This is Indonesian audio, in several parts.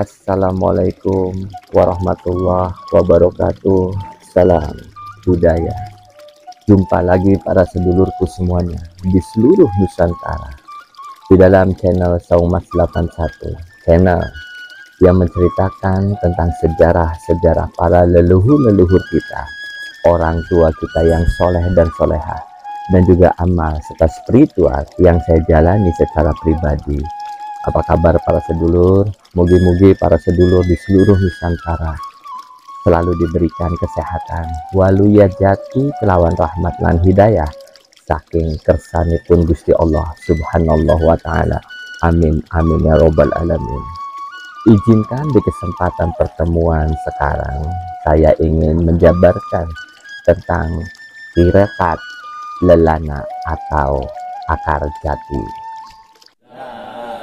Assalamualaikum warahmatullahi wabarakatuh. Salam budaya. Jumpa lagi para sedulurku semuanya di seluruh Nusantara di dalam channel Saumas 81, channel yang menceritakan tentang sejarah-sejarah para leluhur-leluhur kita, orang tua kita yang soleh dan solehah, dan juga amal serta spiritual yang saya jalani secara pribadi. Apa kabar para sedulur? Mugi-mugi para sedulur di seluruh Nusantara selalu diberikan kesehatan, waluyajati kelawan rahmat lan hidayah saking kersanipun Gusti Allah subhanallah wa ta'ala. Amin amin ya robbal alamin. Izinkan di kesempatan pertemuan sekarang saya ingin menjabarkan tentang tirakat lelana atau akar jati.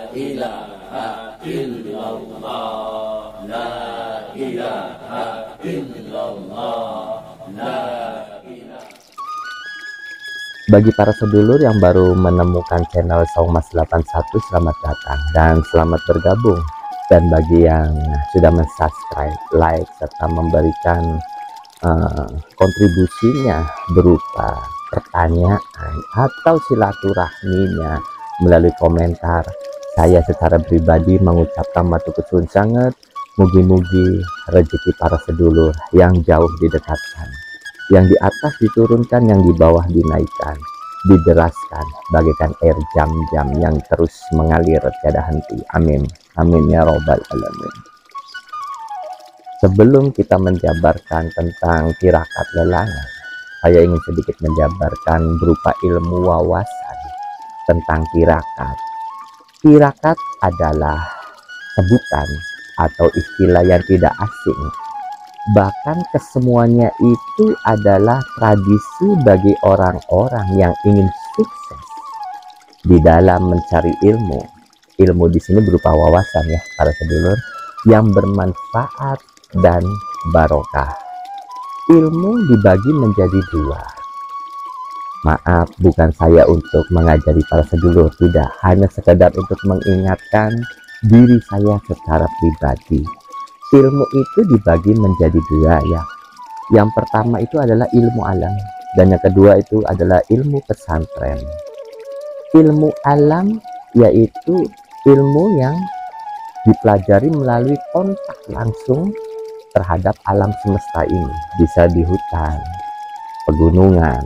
Ilaha illallah, la ilaha illallah, la ilaha. Bagi para sedulur yang baru menemukan channel Saumas 81, selamat datang dan selamat bergabung. Dan bagi yang sudah mensubscribe, like, serta memberikan kontribusinya berupa pertanyaan atau silaturahminya melalui komentar, saya secara pribadi mengucapkan matur suwun sangat. Mugi-mugi rezeki para sedulur yang jauh didekatkan, yang di atas diturunkan, yang di bawah dinaikkan, dideraskan bagaikan air jam-jam yang terus mengalir tiada henti. Amin amin ya robbal alamin. Sebelum kita menjabarkan tentang tirakat lelana, saya ingin sedikit menjabarkan berupa ilmu wawasan tentang tirakat. Tirakat adalah sebutan atau istilah yang tidak asing. Bahkan kesemuanya itu adalah tradisi bagi orang-orang yang ingin sukses di dalam mencari ilmu. Ilmu di sini berupa wawasan ya para sedulur, yang bermanfaat dan barokah. Ilmu dibagi menjadi dua. Maaf, bukan saya untuk mengajari para sedulur, tidak, hanya sekedar untuk mengingatkan diri saya secara pribadi. Ilmu itu dibagi menjadi dua ya. Yang pertama itu adalah ilmu alam, dan yang kedua itu adalah ilmu pesantren. Ilmu alam yaitu ilmu yang dipelajari melalui kontak langsung terhadap alam semesta ini, bisa di hutan, pegunungan,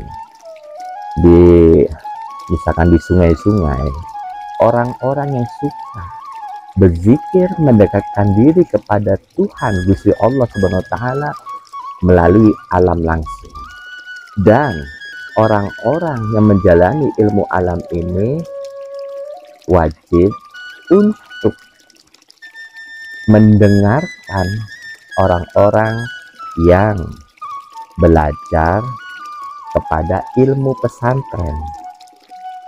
misalkan di sungai-sungai. Orang-orang yang suka berzikir mendekatkan diri kepada Tuhan Gusti Allah Subhanahu wa taala melalui alam langsung. Dan orang-orang yang menjalani ilmu alam ini wajib untuk mendengarkan orang-orang yang belajar kepada ilmu pesantren.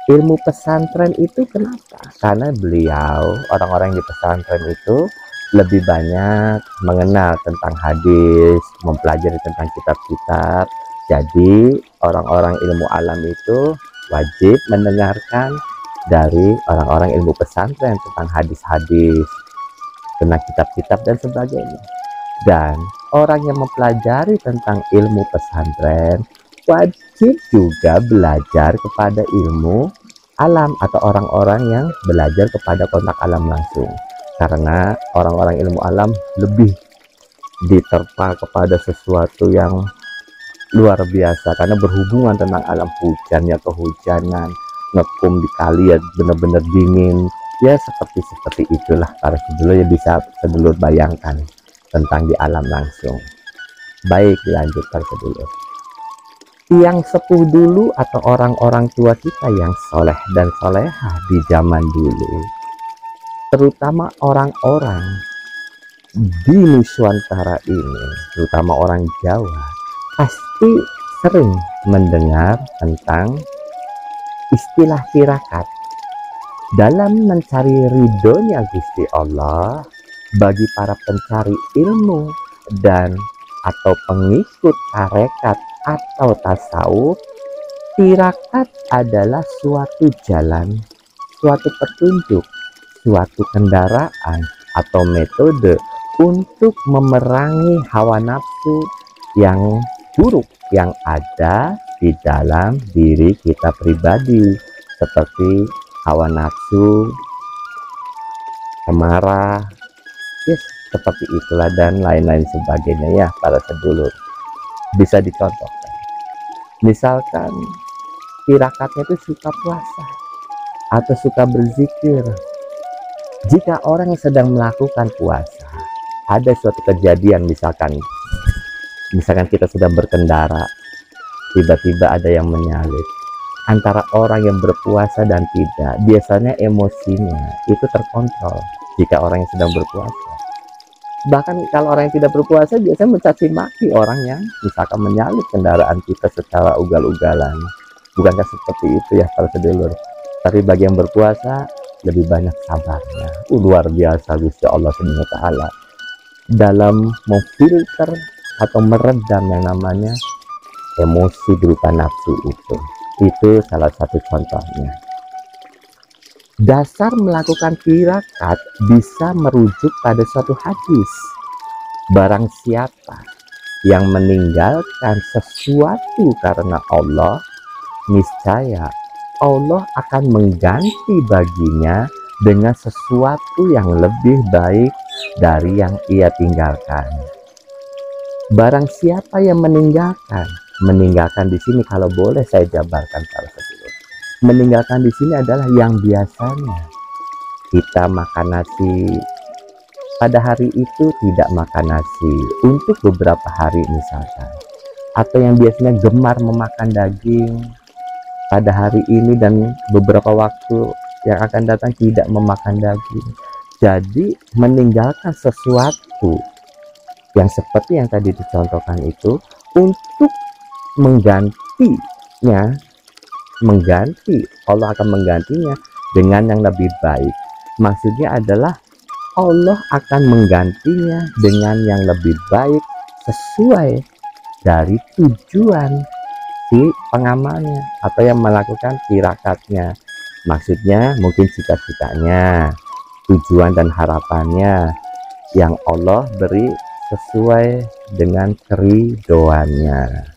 Ilmu pesantren itu kenapa? Karena beliau, orang-orang di pesantren itu lebih banyak mengenal tentang hadis, mempelajari tentang kitab-kitab. Jadi orang-orang ilmu alam itu wajib mendengarkan dari orang-orang ilmu pesantren tentang hadis-hadis, tentang kitab-kitab dan sebagainya. Dan orang yang mempelajari tentang ilmu pesantren wajib juga belajar kepada ilmu alam atau orang-orang yang belajar kepada kontak alam langsung, karena orang-orang ilmu alam lebih diterpa kepada sesuatu yang luar biasa karena berhubungan tentang alam, hujannya kehujanan, ngekum di kali ya benar-benar dingin ya, seperti itulah para sedulur ya, bisa sedulur bayangkan tentang di alam langsung. Baik, dilanjut para sedulur. Yang sepuh dulu atau orang-orang tua kita yang soleh dan solehah di zaman dulu, terutama orang-orang di Nusantara ini, terutama orang Jawa, pasti sering mendengar tentang istilah tirakat. Dalam mencari ridhonya Gusti Allah bagi para pencari ilmu dan atau pengikut tarekat atau tasawuf, tirakat adalah suatu jalan, suatu petunjuk, suatu kendaraan atau metode untuk memerangi hawa nafsu yang buruk yang ada di dalam diri kita pribadi, seperti hawa nafsu, amarah, yes, seperti itulah dan lain-lain sebagainya ya para sedulur. Bisa dicontohkan, misalkan tirakatnya itu suka puasa atau suka berzikir. Jika orang yang sedang melakukan puasa ada suatu kejadian, misalkan kita sedang berkendara, tiba-tiba ada yang menyalip antara orang yang berpuasa dan tidak, biasanya emosinya itu terkontrol jika orang yang sedang berpuasa. Bahkan kalau orang yang tidak berpuasa biasanya mencaci maki orang yang misalkan menyalip kendaraan kita secara ugal-ugalan. Bukankah seperti itu ya para sedulur? Tapi bagi yang berpuasa lebih banyak sabarnya. Luar biasa Gusti Allah Subhanahu wa taala dalam memfilter atau meredam yang namanya emosi berupa nafsu itu. Itu salah satu contohnya. Dasar melakukan tirakat bisa merujuk pada suatu hadis. Barang siapa yang meninggalkan sesuatu karena Allah, niscaya Allah akan mengganti baginya dengan sesuatu yang lebih baik dari yang ia tinggalkan. Barang siapa yang meninggalkan di sini kalau boleh saya jabarkan para sedulur. Meninggalkan di sini adalah yang biasanya kita makan nasi, pada hari itu tidak makan nasi untuk beberapa hari misalkan, atau yang biasanya gemar memakan daging, pada hari ini dan beberapa waktu yang akan datang tidak memakan daging. Jadi meninggalkan sesuatu yang seperti yang tadi dicontohkan itu untuk Allah akan menggantinya dengan yang lebih baik. Maksudnya adalah Allah akan menggantinya dengan yang lebih baik sesuai dari tujuan si pengamalnya atau yang melakukan tirakatnya. Maksudnya mungkin cita-citanya, tujuan dan harapannya yang Allah beri sesuai dengan keridoannya.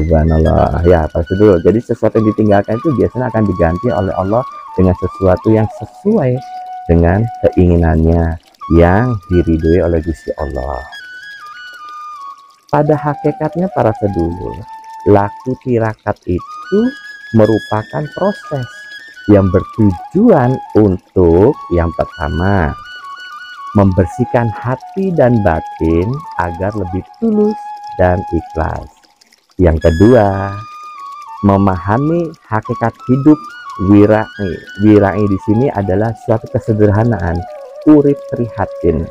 Subhanallah ya Pak Sedulur. Jadi sesuatu yang ditinggalkan itu biasanya akan diganti oleh Allah dengan sesuatu yang sesuai dengan keinginannya yang diridhoi oleh Gusti Allah. Pada hakikatnya para sedulur, laku tirakat itu merupakan proses yang bertujuan untuk yang pertama membersihkan hati dan batin agar lebih tulus dan ikhlas. Yang kedua, memahami hakikat hidup wirai. Wirai di sini adalah suatu kesederhanaan, urip prihatin.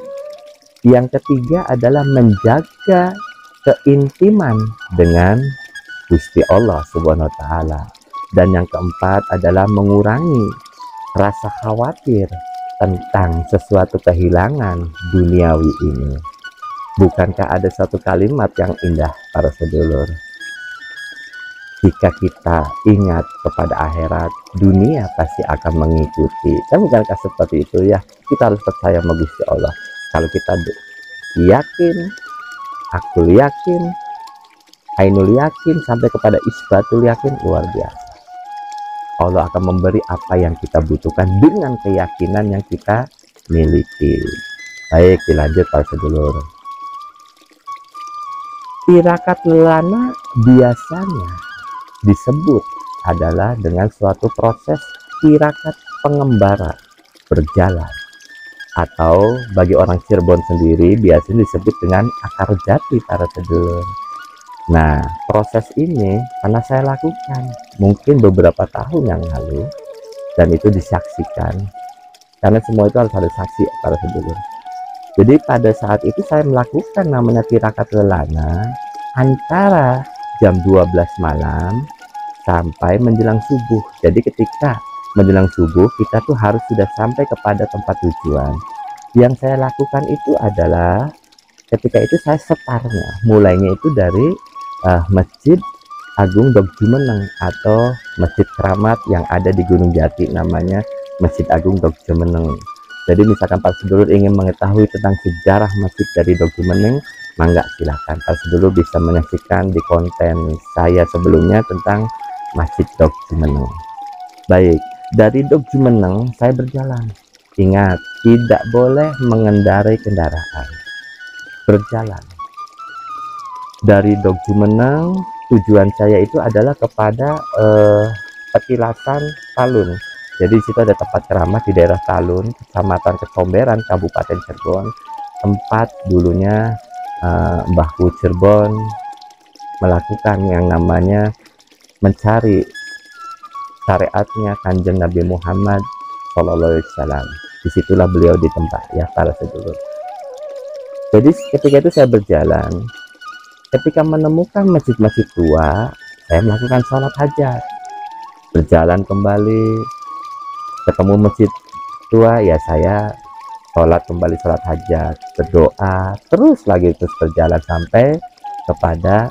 Yang ketiga adalah menjaga keintiman dengan Gusti Allah Subhanahu wa taala. Dan yang keempat adalah mengurangi rasa khawatir tentang sesuatu kehilangan duniawi ini. Bukankah ada satu kalimat yang indah para sedulur? Jika kita ingat kepada akhirat, dunia pasti akan mengikuti. Dan bukankah seperti itu ya? Kita harus percaya sama Gusti Allah. Kalau kita yakin, aku yakin, ainul yakin, sampai kepada isbatul yakin, luar biasa. Allah akan memberi apa yang kita butuhkan dengan keyakinan yang kita miliki. Baik, dilanjut para sedulur. Tirakat lelana biasanya disebut adalah dengan suatu proses tirakat pengembara berjalan, atau bagi orang Cirebon sendiri biasanya disebut dengan akar jati para sedulur. Nah, proses ini pernah saya lakukan mungkin beberapa tahun yang lalu, dan itu disaksikan karena semua itu harus ada saksi para sedulur. Jadi pada saat itu saya melakukan namanya tirakat lelana antara jam 12 malam sampai menjelang subuh. Jadi ketika menjelang subuh kita tuh harus sudah sampai kepada tempat tujuan. Yang saya lakukan itu adalah ketika itu saya setarnya, mulainya itu dari Masjid Agung Dok Jumeneng atau Masjid Keramat yang ada di Gunung Jati, namanya Masjid Agung Dok Jumeneng. Jadi misalkan para sedulur ingin mengetahui tentang sejarah masjid dari Dok Jumeneng, mangga silakan para sedulur bisa menyaksikan di konten saya sebelumnya tentang Masjid Dok Jumeneng. Baik, dari Dok Jumeneng saya berjalan. Ingat, tidak boleh mengendarai kendaraan. Berjalan. Dari Dok Jumeneng, tujuan saya itu adalah kepada Petilasan Talun. Jadi di situ ada tempat ceramah di daerah Talun, Kecamatan Kecomberan, Kabupaten Cirebon, tempat dulunya Mbah Hu Cirebon melakukan yang namanya mencari syariatnya Kanjeng Nabi Muhammad SAW. Disitulah beliau ditempat ya para sedulur. Jadi ketika itu saya berjalan, ketika menemukan masjid-masjid tua, saya melakukan sholat hajat. Berjalan kembali, ketemu masjid tua, ya saya sholat kembali, sholat hajat, berdoa, terus lagi terus berjalan sampai kepada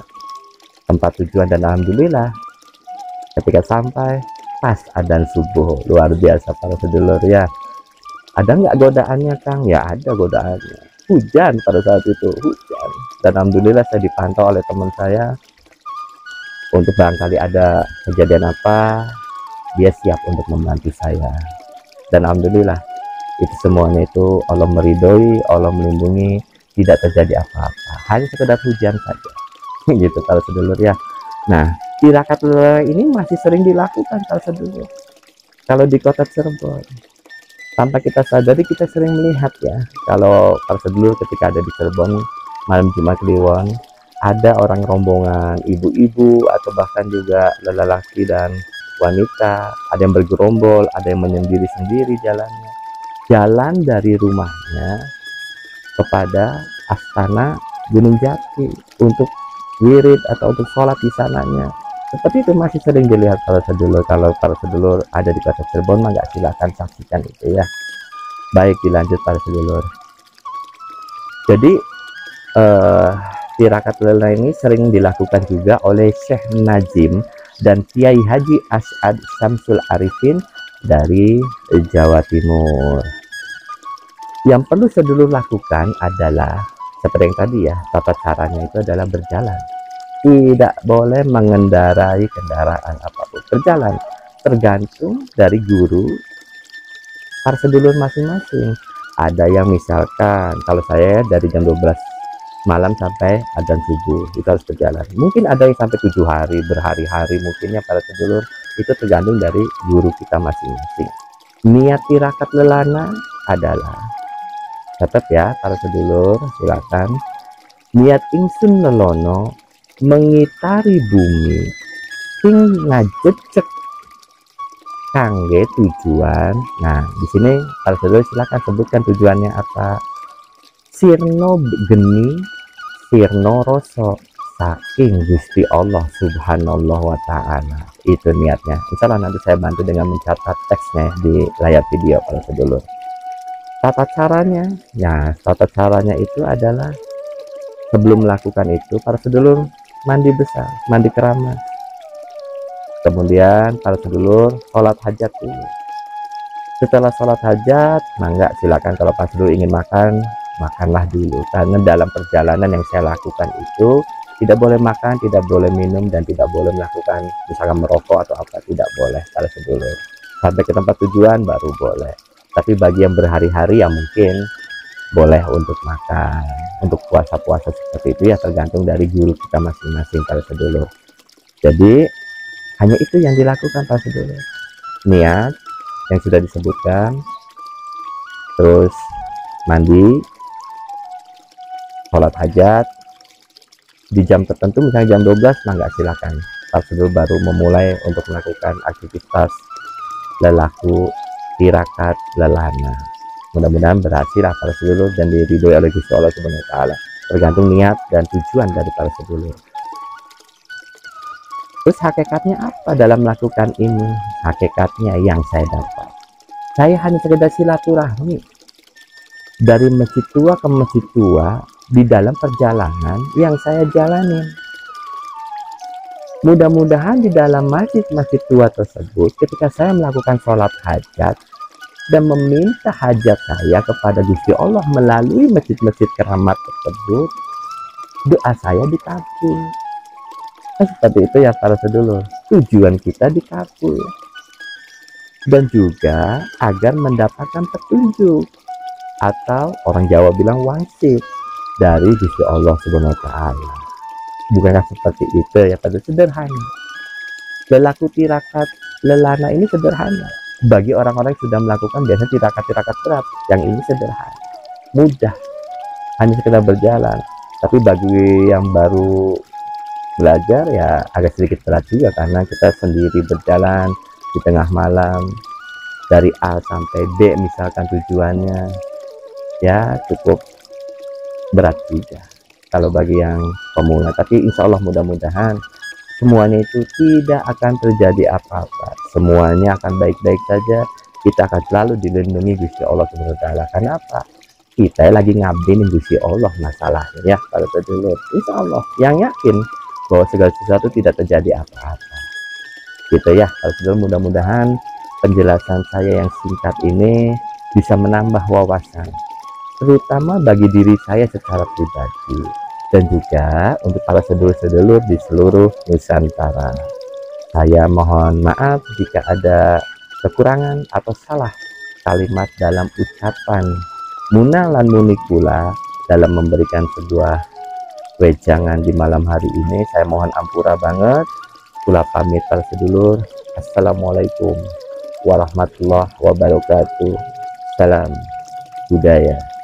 tempat tujuan. Dan alhamdulillah ketika sampai pas adzan subuh. Luar biasa para sedulur ya. Ada nggak godaannya Kang? Ya ada godaannya. Hujan pada saat itu, hujan. Dan alhamdulillah saya dipantau oleh teman saya untuk barangkali ada kejadian apa, dia siap untuk membantu saya. Dan alhamdulillah itu semuanya itu Allah meridhoi, Allah melindungi, tidak terjadi apa-apa, hanya sekedar hujan saja. Gitu para sedulur ya. Nah, tirakat ini masih sering dilakukan para sedulur kalau di kota Cirebon. Tanpa kita sadari kita sering melihat ya, kalau para sedulur ketika ada di Cirebon malam Jumat Kliwon, ada orang rombongan, ibu-ibu atau bahkan juga lelaki dan wanita, ada yang bergerombol, ada yang menyendiri-sendiri jalannya. Jalan dari rumahnya kepada Astana Gunung Jati untuk wirid atau untuk sholat di sananya. Seperti itu masih sering dilihat para sedulur. Kalau para sedulur ada di kota Cirebon, maka silakan saksikan itu ya. Baik, dilanjut para sedulur. Jadi tirakat lelana ini sering dilakukan juga oleh Syekh Najim dan Kiai Haji Asy'ad Syamsul Arifin dari Jawa Timur. Yang perlu sedulur lakukan adalah seperti yang tadi ya, tata caranya itu adalah berjalan. Tidak boleh mengendarai kendaraan apapun. Berjalan tergantung dari guru para sedulur masing-masing. Ada yang misalkan kalau saya dari jam 12 malam sampai adzan subuh itu harus berjalan. Mungkin ada yang sampai 7 hari, berhari-hari mungkinnya para sedulur. Itu tergantung dari guru kita masing-masing. Niat tirakat lelana adalah, catat ya para sedulur, silakan. Niat ingsun lelono mengitari bumi sing ngajecek kangge tujuan. Nah, di sini para sedulur silakan sebutkan tujuannya apa. Sirno geni, sirno roso saking Gusti Allah Subhanallah wa ta'ala. Itu niatnya. Insya Allah nanti saya bantu dengan mencatat teksnya di layar video para sedulur. Tata caranya, ya tata caranya itu adalah sebelum melakukan itu para sedulur mandi besar, mandi keramas. Kemudian para sedulur sholat hajat dulu. Setelah sholat hajat, mangga silakan kalau para sedulur ingin makan, makanlah dulu. Karena dalam perjalanan yang saya lakukan itu tidak boleh makan, tidak boleh minum, dan tidak boleh melakukan misalkan merokok atau apa, tidak boleh para sedulur. Sampai ke tempat tujuan baru boleh. Tapi bagi yang berhari-hari ya mungkin boleh untuk makan, untuk puasa-puasa seperti itu ya tergantung dari guru kita masing-masing para sedulur. Jadi hanya itu yang dilakukan para sedulur. Niat yang sudah disebutkan, terus mandi, sholat hajat di jam tertentu, misalnya jam 12, maka silakan para sedulur baru memulai untuk melakukan aktivitas lelaku tirakat lelana. Mudah-mudahan berhasil para sedulur dan diridhoi oleh Gusti Allah Subhanahu wa taala. Tergantung niat dan tujuan dari para sedulur. Terus hakikatnya apa dalam melakukan ini? Hakikatnya yang saya dapat, saya hanya sekedar silaturahmi dari masjid tua ke masjid tua di dalam perjalanan yang saya jalanin. Mudah-mudahan di dalam masjid-masjid tua tersebut ketika saya melakukan sholat hajat, dan meminta hajat saya kepada Gusti Allah melalui masjid-masjid keramat tersebut, doa saya dikabul. Seperti itu ya para sedulur, tujuan kita dikabul. Dan juga agar mendapatkan petunjuk, atau orang Jawa bilang wangsit, dari Gusti Allah Subhanahu wa Ta'ala. Bukankah seperti itu ya, pada sederhana. Lelaku tirakat lelana ini sederhana. Bagi orang-orang yang sudah melakukan biasa tirakat-tirakat berat, yang ini sederhana, mudah, hanya sekedar berjalan. Tapi bagi yang baru belajar ya agak sedikit berat juga, karena kita sendiri berjalan di tengah malam dari A sampai B misalkan tujuannya, ya cukup berat juga kalau bagi yang pemula. Tapi insya Allah mudah-mudahan semuanya itu tidak akan terjadi apa-apa, semuanya akan baik-baik saja. Kita akan selalu dilindungi Gusti Allah Subhanahu wa Ta'ala. Karena apa? Kita lagi ngabdin Gusti Allah masalahnya ya para sedulur. Insya Allah yang yakin bahwa segala sesuatu tidak terjadi apa-apa gitu ya para sedulur. Mudah-mudahan penjelasan saya yang singkat ini bisa menambah wawasan, terutama bagi diri saya secara pribadi, dan juga untuk para sedulur-sedulur di seluruh Nusantara. Saya mohon maaf jika ada kekurangan atau salah kalimat dalam ucapan Muna lan Munikula dalam memberikan sebuah wejangan di malam hari ini. Saya mohon ampura banget. Kula pamit para sedulur. Assalamualaikum warahmatullahi wabarakatuh. Salam budaya.